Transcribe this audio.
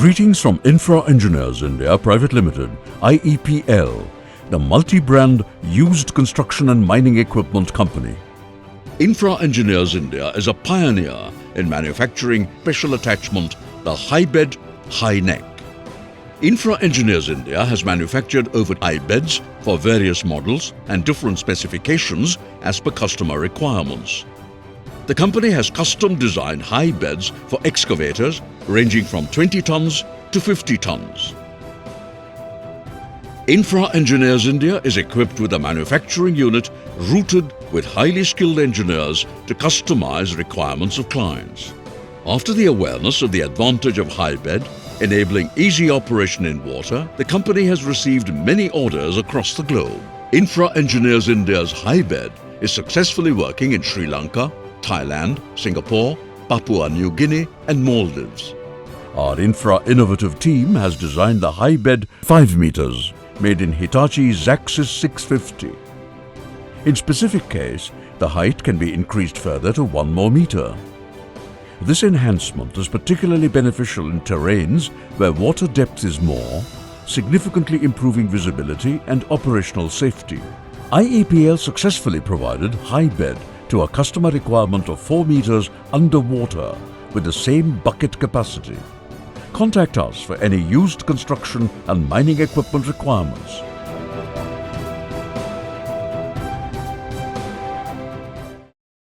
Greetings from Infra Engineers India Pvt Ltd, IEPL, the multi-brand used construction and mining equipment company. Infra Engineers India is a pioneer in manufacturing special attachment, the high bed, high neck. Infra Engineers India has manufactured over high beds for various models and different specifications as per customer requirements. The company has custom designed high beds for excavators ranging from 20 tons to 50 tons. Infra Engineers India is equipped with a manufacturing unit rooted with highly skilled engineers to customize requirements of clients. After the awareness of the advantage of high bed, enabling easy operation in water, the company has received many orders across the globe. Infra Engineers India's high bed is successfully working in Sri Lanka, Thailand, Singapore, Papua New Guinea and Maldives. Our Infra innovative team has designed the high bed 5 meters made in Hitachi Zaxis 650. In specific case, the height can be increased further to 1 more meter. This enhancement is particularly beneficial in terrains where water depth is more, significantly improving visibility and operational safety. IEPL successfully provided high bed to a customer requirement of 4 meters underwater with the same bucket capacity. Contact us for any used construction and mining equipment requirements.